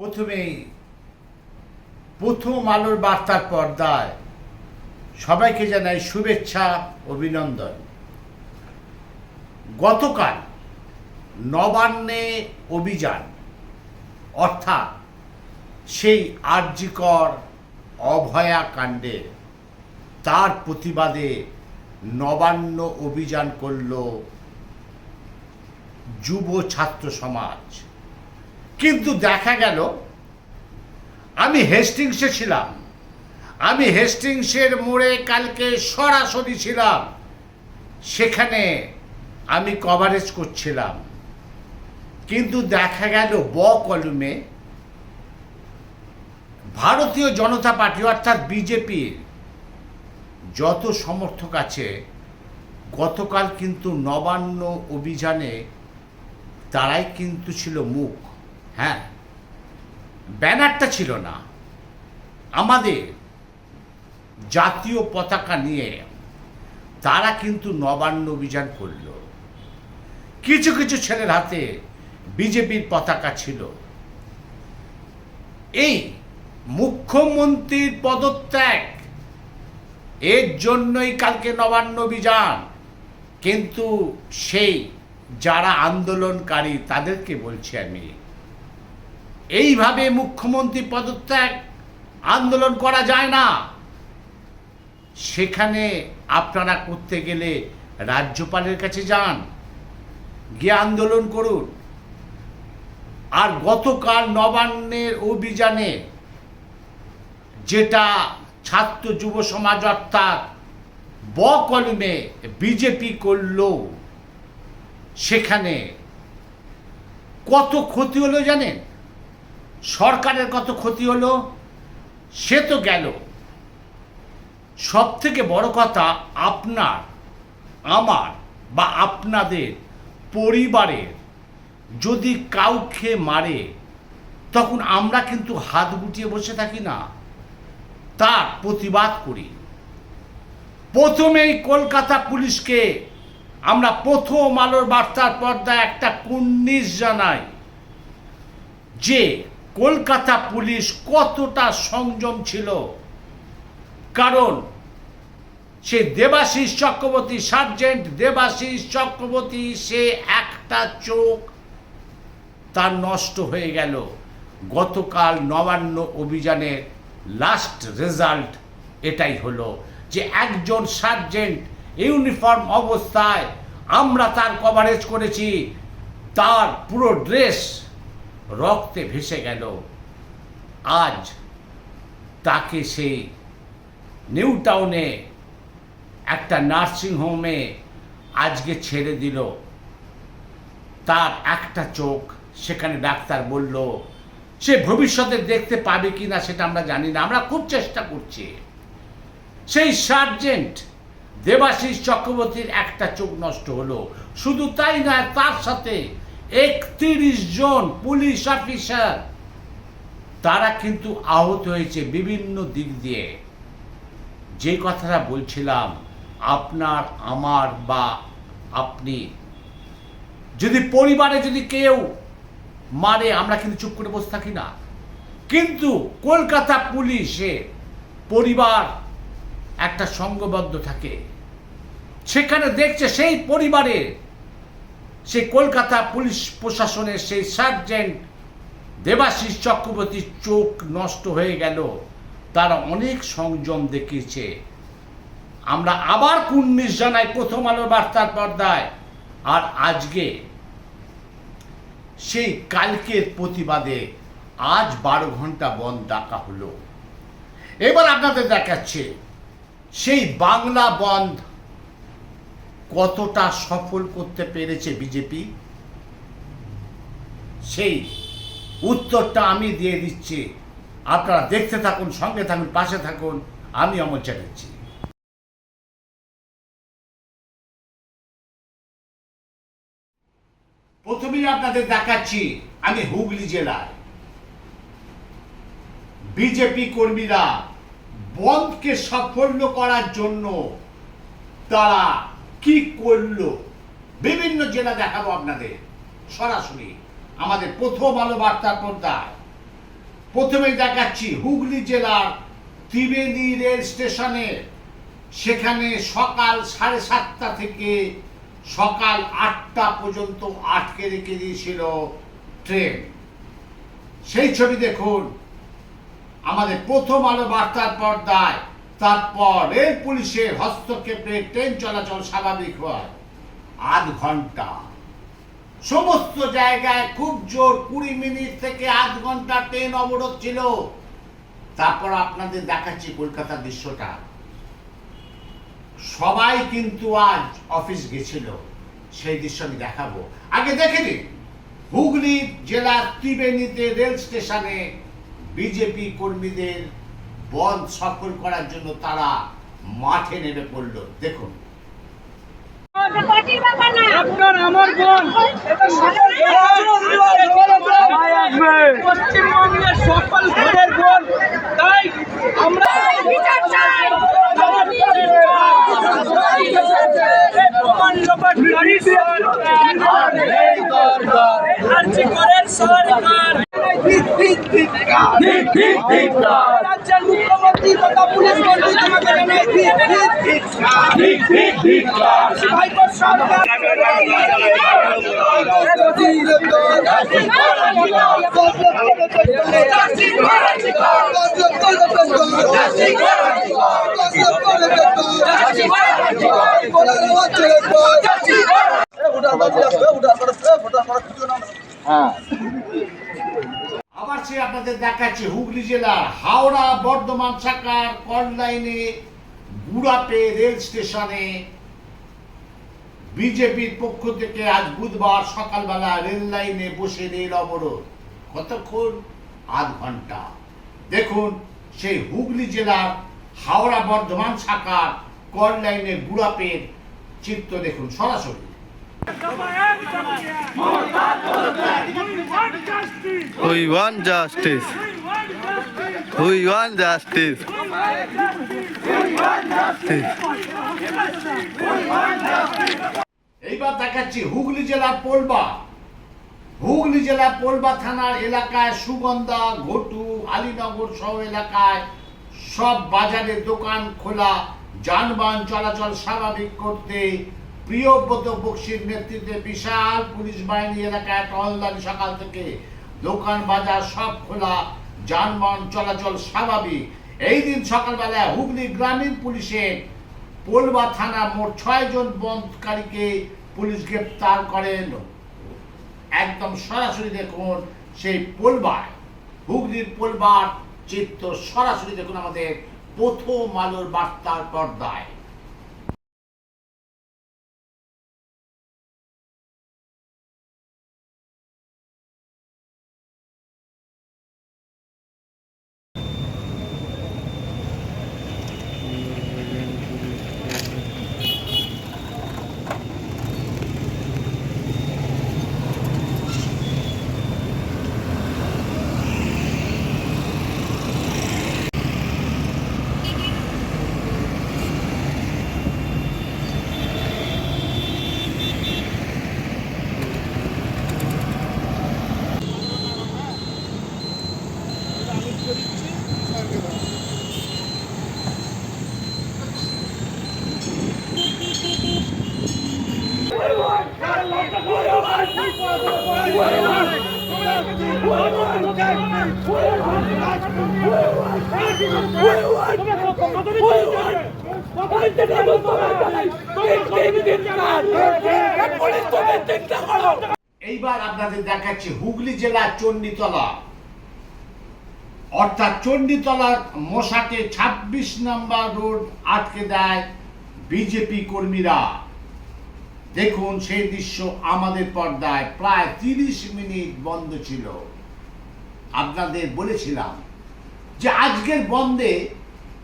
প্রথমেই প্রথম আলোর বার্তার পর্দায় সবাইকে জানাই শুভেচ্ছা, অভিনন্দন। গতকাল নবান্নে অভিযান অর্থাৎ সেই আরজিকর অভয়াকাণ্ডে তার প্রতিবাদে নবান্ন অভিযান করল যুব ছাত্র সমাজ। কিন্তু দেখা গেল, আমি হেস্টিংসে ছিলাম, আমি হেস্টিংসের মোড়ে কালকে সরাসরি ছিলাম, সেখানে আমি কভারেজ করছিলাম। কিন্তু দেখা গেল কলমে ভারতীয় জনতা পার্টি অর্থাৎ বিজেপির যত সমর্থক আছে গতকাল কিন্তু নবান্ন অভিযানে তারাই কিন্তু ছিল মুখ। হ্যাঁ, ব্যানারটা ছিল না, আমাদের জাতীয় পতাকা নিয়ে তারা কিন্তু নবান্ন অভিযান করল। কিছু কিছু ছেলের হাতে বিজেপির পতাকা ছিল। এই মুখ্যমন্ত্রীর পদত্যাগ, এর জন্যই কালকে নবান্ন অভিযান। কিন্তু সেই যারা আন্দোলনকারী তাদেরকে বলছি আমি, এইভাবে মুখ্যমন্ত্রী পদত্যাগ আন্দোলন করা যায় না। সেখানে আপনারা করতে গেলে রাজ্যপালের কাছে যান, গিয়ে আন্দোলন করুন। আর গতকাল নবান্নের অভিযানে যেটা ছাত্র যুব সমাজ অর্থাৎ কলমে বিজেপি করল, সেখানে কত ক্ষতি হলো জানেন? সরকারের কত ক্ষতি হলো সে তো গেল, সব থেকে বড় কথা আপনার, আমার বা আপনাদের পরিবারের যদি কাউকে মারে তখন আমরা কিন্তু হাত গুটিয়ে বসে থাকি না, তার প্রতিবাদ করি। প্রথমেই কলকাতা পুলিশকে আমরা প্রথম আলোর বার্তার পর্দায় একটা কুর্নিশ জানাই যে কলকাতা পুলিশ কতটা সংযম ছিল। কারণ সে দেবাশিস চক্রবর্তী, সার্জেন্ট দেবাশিস চক্রবর্তী, সে একটা চোখ তার নষ্ট হয়ে গেল। গতকাল নবান্ন অভিযানের লাস্ট রেজাল্ট এটাই হলো যে একজন সার্জেন্ট ইউনিফর্ম অবস্থায়, আমরা তার কভারেজ করেছি, তার পুরো ড্রেস রক্তে ভেসে গেল। আজ তাকে সেই নিউ টাউনে একটা নার্সিংহোমে আজকে ছেড়ে দিল। তার একটা চোখ, সেখানে ডাক্তার বলল সে ভবিষ্যতে দেখতে পাবে কি না সেটা আমরা জানি না, আমরা খুব চেষ্টা করছি। সেই সার্জেন্ট দেবাশিস চক্রবর্তীর একটা চোখ নষ্ট হলো। শুধু তাই নয়, তার সাথে 31 জন পুলিশ অফিসার তারা কিন্তু আহত হয়েছে বিভিন্ন দিক দিয়ে। যে কথাটা বলছিলাম, আপনার, আমার বা আপনি যদি পরিবারে যদি কেউ মারে, আমরা কিন্তু চুপ করে বসে থাকি না। কিন্তু কলকাতা পুলিশে পরিবার একটা সংঘবদ্ধ থাকে, সেখানে দেখছে সেই পরিবারের, সেই কলকাতা পুলিশ প্রশাসনের সেই সার্জেন্ট দেবাশিস চক্রবর্তীর চোখ নষ্ট হয়ে গেল। তারা অনেক সংযম দেখিয়েছে। আমরা আবার কুর্নিশ জানাই প্রথম আলোর বার্তার পর্দায়। আর আজকে সেই কালকের প্রতিবাদে আজ 12 ঘন্টা বন্ধ ডাকা হলো। এবার আপনাদের দেখাচ্ছে সেই বাংলা বন্ধ কতটা সফল করতে পেরেছে বিজেপি, সেই উত্তরটা আমি দিয়ে দিচ্ছি। আপনারা দেখতে থাকুন, সঙ্গে থাকুন, পাশে থাকুন। আমি অমর চ্যাটার্জি। প্রথমেই আপনাদের দেখাচ্ছি আমি হুগলি জেলায় বিজেপি কর্মীরা বন্ধকে সাফল্য করার জন্য তারা কি করলো, বিভিন্ন জেলা দেখাবো আপনাদের সরাসরি আমাদের প্রথম আলো বার্তার পর্দায়। প্রথমে দেখাচ্ছি হুগলি জেলার ত্রিবেণী রেল স্টেশনে, সেখানে সকাল 7:30 থেকে সকাল 8টা পর্যন্ত আটকে রেখে দিয়েছিল ট্রেন। সেই ছবি দেখুন আমাদের প্রথম আলো বার্তার পর্দায়। তারপর রেল পুলিশের হস্তক্ষেপে ট্রেন চলাচল স্বাভাবিক হয়। আধ ঘন্টা সমস্ত জায়গায় খুব জোর 20 মিনিট থেকে আধ ঘন্টা ট্রেন অবরোধ ছিল। তারপর আপনাদের দেখাচ্ছি কলকাতার দৃশ্যটা। সবাই কিন্তু আজ অফিস গেছিল, সেই দৃশ্য আমি দেখাবো। আগে দেখে নিন হুগলি জেলার ত্রিবেণীতে রেল স্টেশনে বিজেপি কর্মীদের বন্ধ সফল করার জন্য তারা মাঠে নেমে পড়ল। দেখুন আপনার আমার বোন পশ্চিমবঙ্গের সকল ঘরের বোন, তাই আমরা রাজ্যের মুখ্যমন্ত্রী তথা পুলিশ মন্ত্রী তোমাকে ভাইপোর সরকার আবার সে আপনাদের দেখাচ্ছে হুগলি জেলার হাওড়া বর্ধমান শাখার কল লাইনে গুড়াপে রেল স্টেশনে বিজেপির পক্ষ থেকে আজ বুধবার সকালবেলা রেল লাইনে বসে রেল অবরোধ। কতক্ষণ? আধ ঘন্টা। দেখুন সেই হুগলি জেলার হাওড়া বর্ধমান শাখার কল লাইনে গুড়াপের চিত্র দেখুন সরাসরি। We want justice. We want justice. এইবার দেখাচ্ছি হুগলি জেলার পোলবা। হুগলি জেলার পোলবা থানার এলাকায় সুগন্ধা, ঘটু, আলীনগর সহ এলাকায় সব বাজারের দোকান খোলা, যানবাহন চলাচল স্বাভাবিক করতে প্রিয়ব্রত বক্সির নেতৃত্বে বিশাল পুলিশ বাহিনী এলাকায় টহলদারি। সকাল থেকে দোকান বাজার সব খোলা, যানবাহন চলাচল স্বাভাবিক। এই দিন সকালবেলায় হুগলি গ্রামীণ পুলিশের পোলবা থানা মোট 6 জন বন্ধকারীকে পুলিশ গ্রেপ্তার করেন। একদম সরাসরি দেখুন সেই পোলবায়, হুগলির পোলবার চিত্র সরাসরি দেখুন আমাদের প্রথম আলোর বার্তার পর্দায়। এইবার আপনাদের দেখাচ্ছি হুগলি জেলার চণ্ডীতলা, অর্থাৎ চণ্ডীতলার মশাকে 26 নম্বর রোড আটকে দেয় বিজেপি কর্মীরা। দেখুন সেই দৃশ্য আমাদের পর্দায়। প্রায় 30 মিনিট বন্ধ ছিল। আপনাদের বলেছিলাম যে আজকের বন্ধে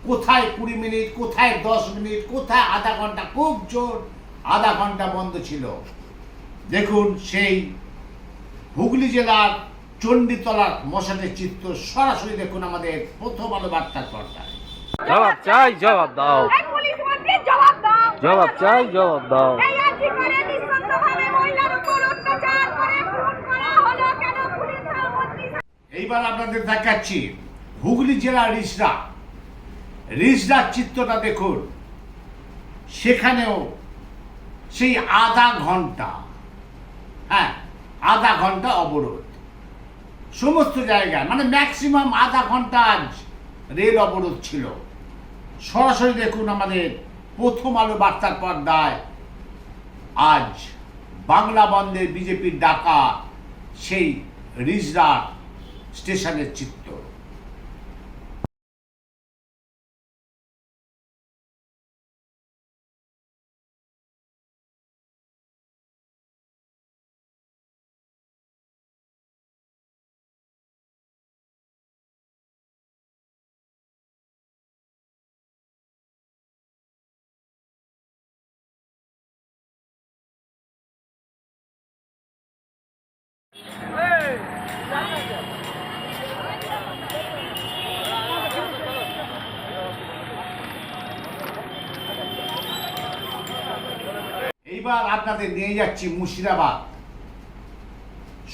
কোথায় 20 মিনিট, কোথায় 10 মিনিট, কোথায় আধা ঘন্টা, খুব জোর আধা ঘন্টা বন্ধ ছিল। দেখুন সেই হুগলি জেলার চণ্ডীতলার মশাদের চিত্র সরাসরি দেখুন আমাদের প্রথম আলো বার্তার পর্দায়। জবাব চাই, জবাব দাও। জবাব চাই, জবাব দাও। এইবার আপনাদের দেখাচ্ছি হুগলি জেলার রিজড়ার চিত্রটা দেখুন। সেখানেও সেই আধা ঘন্টা অবরোধ সমস্ত জায়গায়, মানে ম্যাক্সিমাম আধা ঘন্টা আজ রেল অবরোধ ছিল। সরাসরি দেখুন আমাদের প্রথম আলো বার্তার পর্দায় আজ বাংলা বন্ধের বিজেপির ডাকা সেই রিজড়ার স্টেশনের চিত্র। এইবার আপনাদের নিয়ে যাচ্ছি মুর্শিদাবাদ।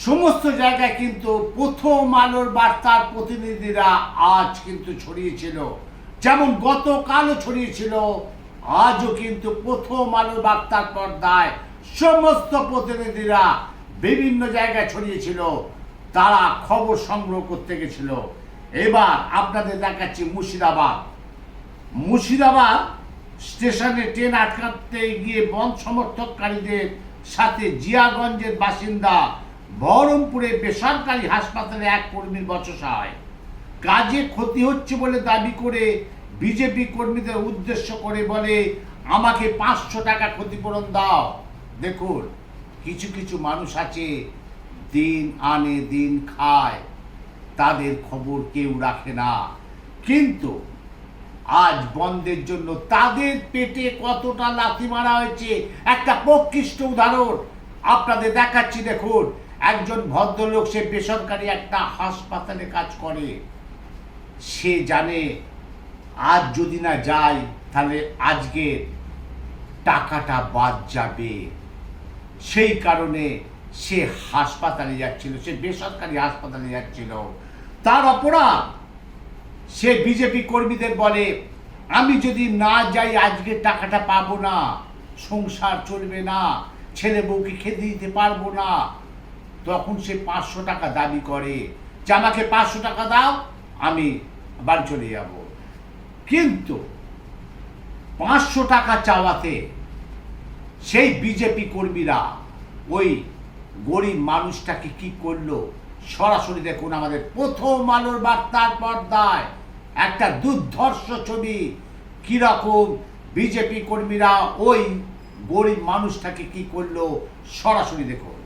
সমস্ত জায়গায় কিন্তু প্রথম আলোর বার্তার প্রতিনিধিরা আজ কিন্তু ছড়িয়েছিল, যেমন গতকালও ছড়িয়েছিল, আজও কিন্তু প্রথম আলোর বার্তার পর্দায় সমস্ত প্রতিনিধিরা বিভিন্ন জায়গায় ছড়িয়েছিল, তারা খবর সংগ্রহ করতে গেছিল। এবার আপনাদের দেখাচ্ছি মুর্শিদাবাদ স্টেশনে ট্রেন আটকাতে গিয়ে বন্ধ সমর্থককারীদের সাথে জিয়াগঞ্জের বাসিন্দা বহরমপুরে বেসরকারি হাসপাতালে এক কর্মীর বচসা হয়। কাজে ক্ষতি হচ্ছে বলে দাবি করে বিজেপি কর্মীদের উদ্দেশ্য করে বলে, আমাকে 500 টাকা ক্ষতিপূরণ দাও। দেখুন, কিছু কিছু মানুষ আছে দিন আনে দিন খায়, তাদের খবর কেউ রাখে না, কিন্তু আজ বন্ধের জন্য তাদের পেটে কতটা লাথি মারা হয়েছে একটা প্রকৃষ্ট উদাহরণ আপনাদের দেখাচ্ছি। দেখুন, একজন ভদ্রলোক, সে বেসরকারি একটা হাসপাতালে কাজ করে, সে জানে আজ যদি না যায় তাহলে আজকে টাকাটা বাদ যাবে, সেই কারণে সে হাসপাতালে যাচ্ছিল, সে বেসরকারি হাসপাতালে যাচ্ছিল। তার অপরাধ, সে বিজেপি কর্মীদের বলে, আমি যদি না যাই আজকে টাকাটা পাবো না, সংসার চলবে না, ছেলে বউকে খেতে দিতে পারবো না। তখন সে 500 টাকা দাবি করে যে আমাকে 500 টাকা দাও, আমি বাড়ি চলে যাব। কিন্তু 500 টাকা চাওয়াতে সেই বিজেপি কর্মীরা ওই গরিব মানুষটাকে কি করলো সরাসরি দেখুন আমাদের প্রথম আলোর বার্তার পর্দায়। একটা দুর্ধর্ষ ছবি, কিরকম বিজেপি কর্মীরা ওই গরিব মানুষটাকে কি করলো সরাসরি দেখুন।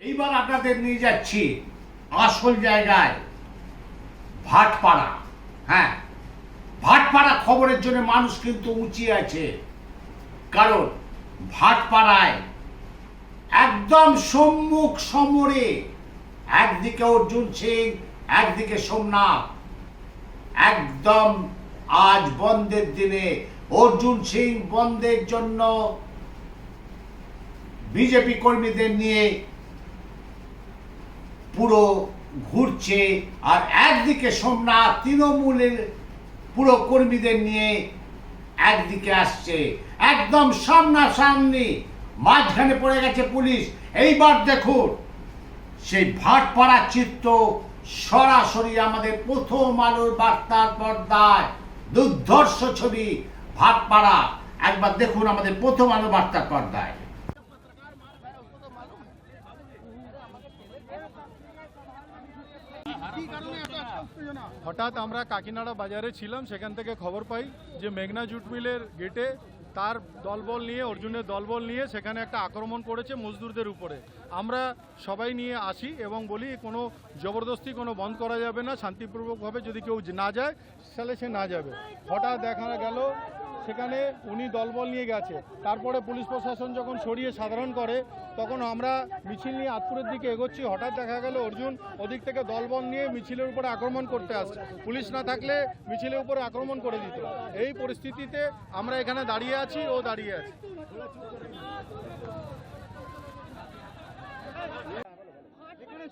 এইবার আপনাদের নিয়ে যাচ্ছি আসল জায়গায়, ভাটপাড়া। ভাটপাড়া খবরের জন্য মানুষ কিন্তু উঁচিয়ে আছে, কারণ ভাটপাড়ায় একদম সম্মুখ সমরে একদিকে অর্জুন সিং, একদিকে সোমনাথ। একদম আজ বন্ধের দিনে অর্জুন সিং বন্ধের জন্য বিজেপি কর্মীদের নিয়ে পুরো ঘুরছে, আর একদিকে সোমনাথ তৃণমূলের পুরো কর্মীদের নিয়ে একদিকে আসছে, একদম সামনাসামনি, মাঝখানে পড়ে গেছে পুলিশ। এইবার দেখুন সেই ভাটপাড়া চিত্র সরাসরি আমাদের প্রথম আলোর বার্তার পর্দায়, দুর্ধর্ষ ছবি ভাটপাড়া। একবার দেখুন আমাদের প্রথম আলো বার্তার পর্দায়। হঠাৎ আমরা কাকিনাড়া বাজারে ছিলাম, সেখান থেকে খবর পাই যে মেঘনা জুট মিলের গেটে তার দলবল নিয়ে, অর্জুনের দলবল নিয়ে সেখানে একটা আক্রমণ করেছে মজদুরদের উপরে। আমরা সবাই নিয়ে আসি এবং বলি কোনো জবরদস্তি কোনো বন্ধ করা যাবে না, শান্তিপূর্বকভাবে যদি কেউ না যায় তাহলে সে না যাবে। হঠাৎ দেখা গেল সেখানে উনি দলবল নিয়ে গেছে। তারপরে পুলিশ প্রশাসন যখন সরিয়ে সাধারণ করে তখন আমরা মিছিল নিয়ে আতপুরের দিকে এগোচ্ছি। হঠাৎ দেখা গেল অর্জুন ওদিক থেকে দলবল নিয়ে মিছিলের উপরে আক্রমণ করতে আসছে। পুলিশ না থাকলে মিছিলের উপরে আক্রমণ করে দিত। এই পরিস্থিতিতে আমরা এখানে দাঁড়িয়ে আছি, ও দাঁড়িয়ে আছে।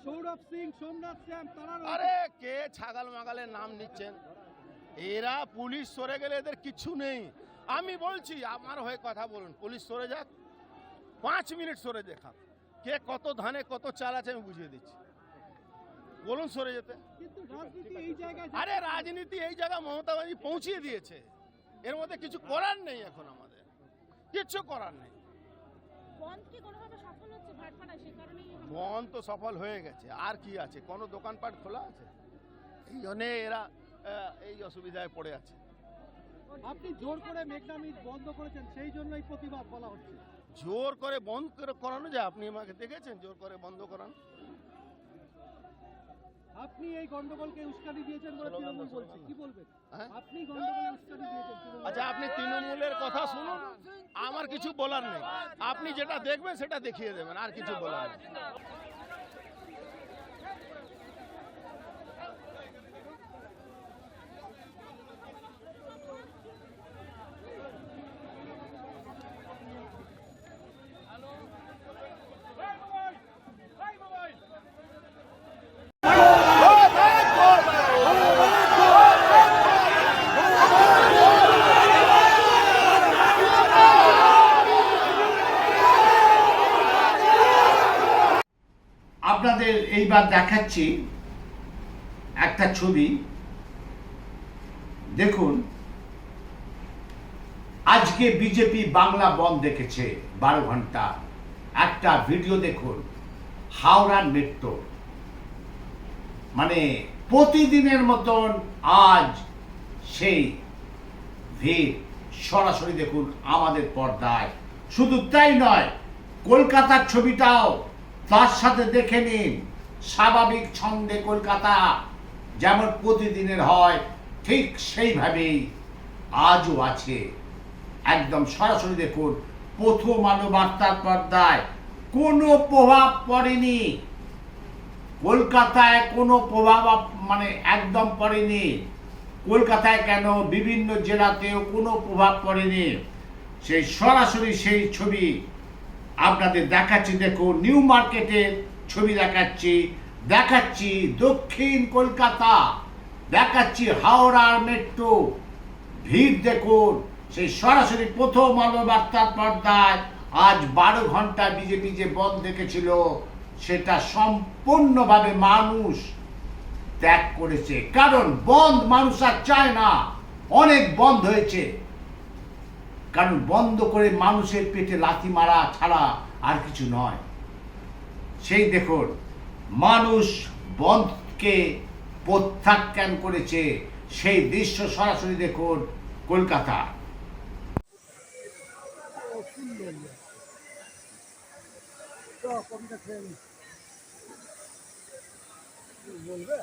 সৌরভ সিং, সোমনাথ শ্যাম, তারা আরে কে ছাগল মাগালের নাম নিচ্ছেন? এরা পুলিশ সরে গেলে এদের কিচ্ছু নেই। আমি বলছি আমার হয়ে কথা বলুন, পুলিশ সরে যাক, 5 মিনিট সরে দেখা, কে কত ধানে কত চাল আছে আমি বুঝিয়ে দিচ্ছি। বলুন সরে যেতে। কিন্তু রাজনীতি এই জায়গায় আরে রাজনীতি এই জায়গা মমতা ব্যানার্জি পৌঁছিয়ে দিয়েছে, এর মধ্যে কিছু করার নেই। এখন আমাদের কিচ্ছু করার নেই। বন্ধ কি কোনোভাবে সফল হচ্ছে ভাটপাড়ায়? সেই কারণেই বন্ধ তো সফল হয়ে গেছে, আর কি আছে? কোনো দোকানপাট খোলা আছে? এই জন্যে এরা এই অসুবিধায় পড়ে আছে। আপনি জোর করে মেঘনা মিট বন্ধ করেছেন, সেই জন্যই প্রতিবাদ বলা হচ্ছে। জোর করে বন্ধ করে করানো যায়? আপনি আমাকে দেখেছেন জোর করে বন্ধ করানো? আপনি এই গন্ডগোলকে উস্কানি দিয়েছেন বলে তৃণমূল বলছে, কি বলবেন? হ্যাঁ? আপনি গন্ডগোলে উস্কানি দিয়েছেন তৃণমূল। আচ্ছা, আপনি তৃণমূলের কথা শুনুন, আমার কিছু বলার নেই। আপনি যেটা দেখবেন সেটা দেখিয়ে দেবেন, আর কিছু বলার নেই। আপনাদের এইবার দেখাচ্ছি একটা ছবি। দেখুন, আজকে বিজেপি বাংলা বন্ধ দেখেছে 12 ঘন্টা। একটা ভিডিও দেখুন, হাওড়ার মেট্রো, মানে প্রতিদিনের মতন আজ সেই ভিড় সরাসরি দেখুন আমাদের পর্দায়। শুধু তাই নয়, কলকাতার ছবিটাও তার সাথে দেখে নিন। স্বাভাবিক ছন্দে কলকাতা যেমন প্রতিদিনের হয় ঠিক সেইভাবেই আজও আছে। একদম সরাসরি দেখুন, প্রথম আলো বার্তার পর্দায় কোনো প্রভাব পড়েনি। কলকাতায় কোনো প্রভাব মানে একদম পড়েনি। কলকাতায় কেন, বিভিন্ন জেলাতেও কোনো প্রভাব পড়েনি। সেই সরাসরি সেই ছবি আপনাদের দেখাচ্ছি। দেখুন, নিউ মার্কেটের ছবি দেখাচ্ছি দক্ষিণ কলকাতা, দেখাচ্ছি হাওড়ার মেট্রো ভিড় দেখুন। সেই সরাসরি প্রথম আলো বার্তার পর্দায় আজ 12 ঘন্টা বিজেপি যে বন্ধ দেখেছিল সেটা সম্পূর্ণভাবে মানুষ ত্যাগ করেছে। কারণ বন্ধ মানুষ আর চায় না, অনেক বন্ধ হয়েছে। কারণ বন্ধ করে মানুষের পেটে লাথি মারা ছাড়া আর কিছু নয়। সেই দেখুন, মানুষ বন্ধকে প্রত্যাখ্যান করেছে, সেই দৃশ্য সরাসরি দেখুন কলকাতা। বলবে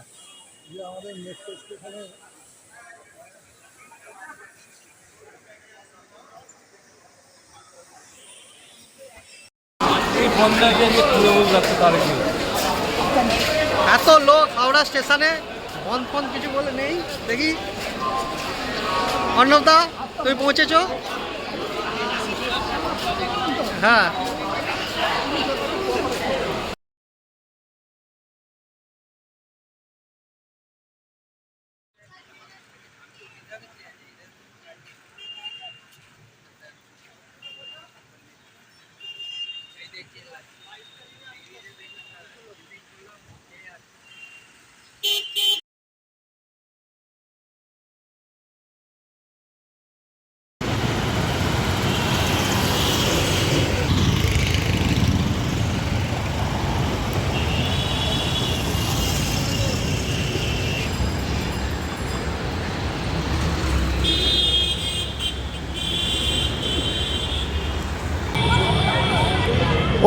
যে আমাদের মেট্রো স্টেশনে এত লোক হাওড়া স্টেশনে, বন্ধ ফন্ধ কিছু বলে নেই। দেখি অর্ণবদা, তুমি পৌঁছেছো? হ্যাঁ,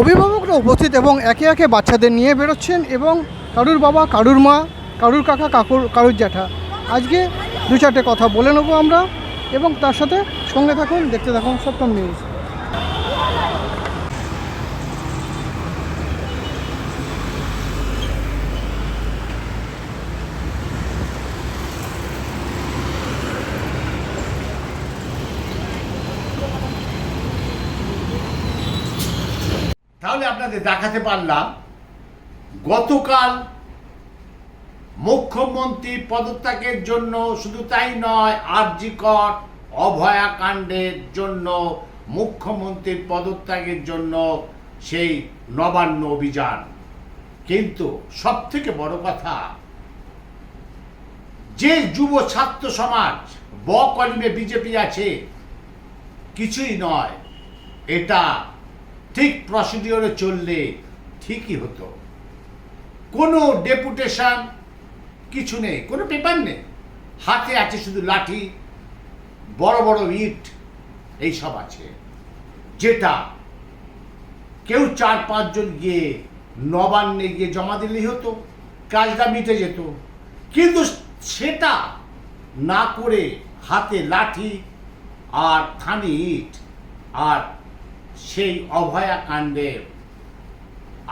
অভিভাবকরা উপস্থিত এবং একে একে বাচ্চাদের নিয়ে বেরোচ্ছেন, এবং কারুর বাবা, কারুর মা, কারুর কাকা, কারুর জ্যাঠা। আজকে 2-4টে কথা বলে নেবো আমরা। এবং তার সাথে সঙ্গে থাকুন, দেখতে থাকুন সপ্তম নিউজ। তাহলে আপনাদের দেখাতে পারলাম গতকাল মুখ্যমন্ত্রী পদত্যাগের জন্য, শুধু তাই নয়, আরজিকর অভয়াকাণ্ডের জন্য, মুখ্যমন্ত্রীর পদত্যাগের জন্য সেই নবান্ন অভিযান। কিন্তু সব থেকে বড় কথা, যে যুব ছাত্র সমাজ ব কলিমে বিজেপি আছে, কিছুই নয়, এটা ঠিক প্রসিডিওরে চললে ঠিকই হতো। কোনো ডেপুটেশন কিছু নেই, কোনো পেপার নেই, হাতে আছে শুধু লাঠি, বড় বড় ইট, এইসব আছে, যেটা কেউ 4-5 জন গিয়ে নবান্নে গিয়ে জমা দিলেই হতো, কাজটা মিটে যেত। কিন্তু সেটা না করে হাতে লাঠি আর থানি ইট, আর সেই অভয়াকাণ্ডে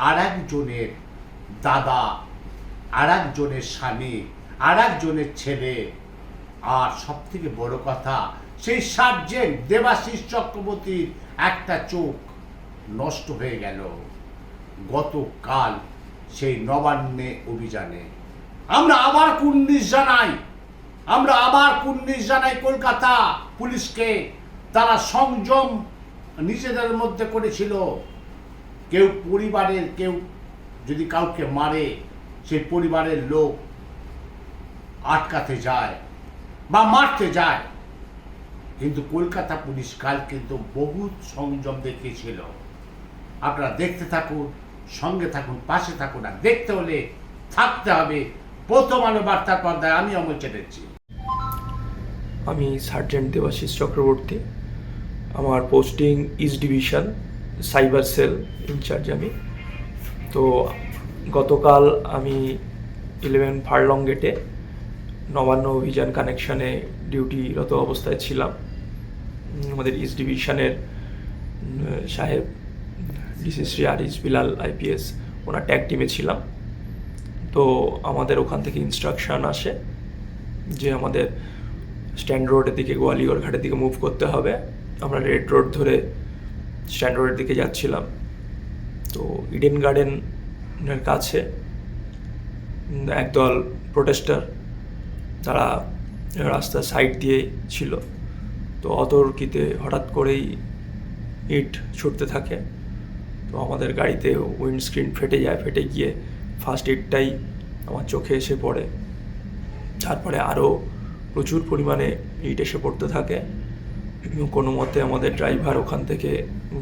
আর একজনের দাদা, আর একজনের স্বামী, আর একজনের ছেলে, আর সব থেকে বড় কথা, সেই সার্জেন্ট দেবাশিস চক্রবর্তীর একটা চোখ নষ্ট হয়ে গেল গতকাল সেই নবান্নে অভিযানে। আমরা আবার কুর্নিশ জানাই কলকাতা পুলিশকে। তারা সংযম নিজেদের মধ্যে করেছিল। কেউ যদি কাউকে মারে, সেই পরিবারের লোক আটকাতে যায় বা মারতে যায়, কিন্তু কলকাতা পুলিশ কাল কিন্তু বহুত সংযম দেখিয়েছিল। আপনারা দেখতে থাকুন, সঙ্গে থাকুন, পাশে থাকুন। আর দেখতে হলে থাকতে হবে প্রথম আলো বার্তার পর্দায়। আমি অমল চ্যাটার্জি। আমি সার্জেন্ট দেবাশিস চক্রবর্তী। আমার posting east division cyber cell in charge আমি। তো গতকাল আমি 11 ফার্লং গেটে নবান্ন অভিযান কানেকশনে ডিউটিরত অবস্থায় ছিলাম। আমাদের ইস্ট ডিভিশনের সাহেব ডিসি শ্রী আরিজ বিলাল আইপিএস, ওনার ট্যাগ টিমে ছিলাম। তো আমাদের ওখান থেকে ইনস্ট্রাকশন আসে যে আমাদের স্ট্যান্ড রোডের দিকে, গোয়ালিয়র ঘাটের দিকে মুভ করতে হবে। আমরা রেড রোড ধরে স্ট্যান্ড রোডের দিকে যাচ্ছিলাম। তো ইডেন গার্ডেনের কাছে একদল প্রোটেস্টার, তারা রাস্তার সাইড দিয়ে ছিল। তো অতর্কিতে হঠাৎ করেই ইট ছুটতে থাকে। তো আমাদের গাড়িতে উইন্ডস্ক্রিন ফেটে যায়। ফেটে গিয়ে ফার্স্ট ইটটাই আমার চোখে এসে পড়ে। তারপরে আরও প্রচুর পরিমাণে ইট এসে পড়তে থাকে। কোনো মতে আমাদের ড্রাইভার ওখান থেকে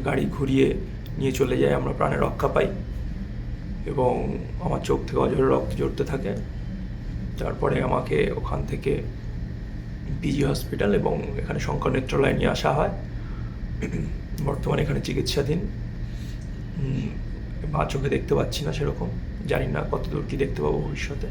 গাড়ি ঘুরিয়ে নিয়ে চলে যায়। আমরা প্রাণে রক্ষা পাই এবং আমার চোখ থেকে অঝরে রক্ত ঝরতে থাকে। তারপরে আমাকে ওখান থেকে পিজি হসপিটাল এবং এখানে শঙ্কর নেত্রালয়ে নিয়ে আসা হয়। বর্তমানে এখানে চিকিৎসাধীন। বা চোখে দেখতে পাচ্ছি না সেরকম, জানি না কতদূর কি দেখতে পাবো ভবিষ্যতে।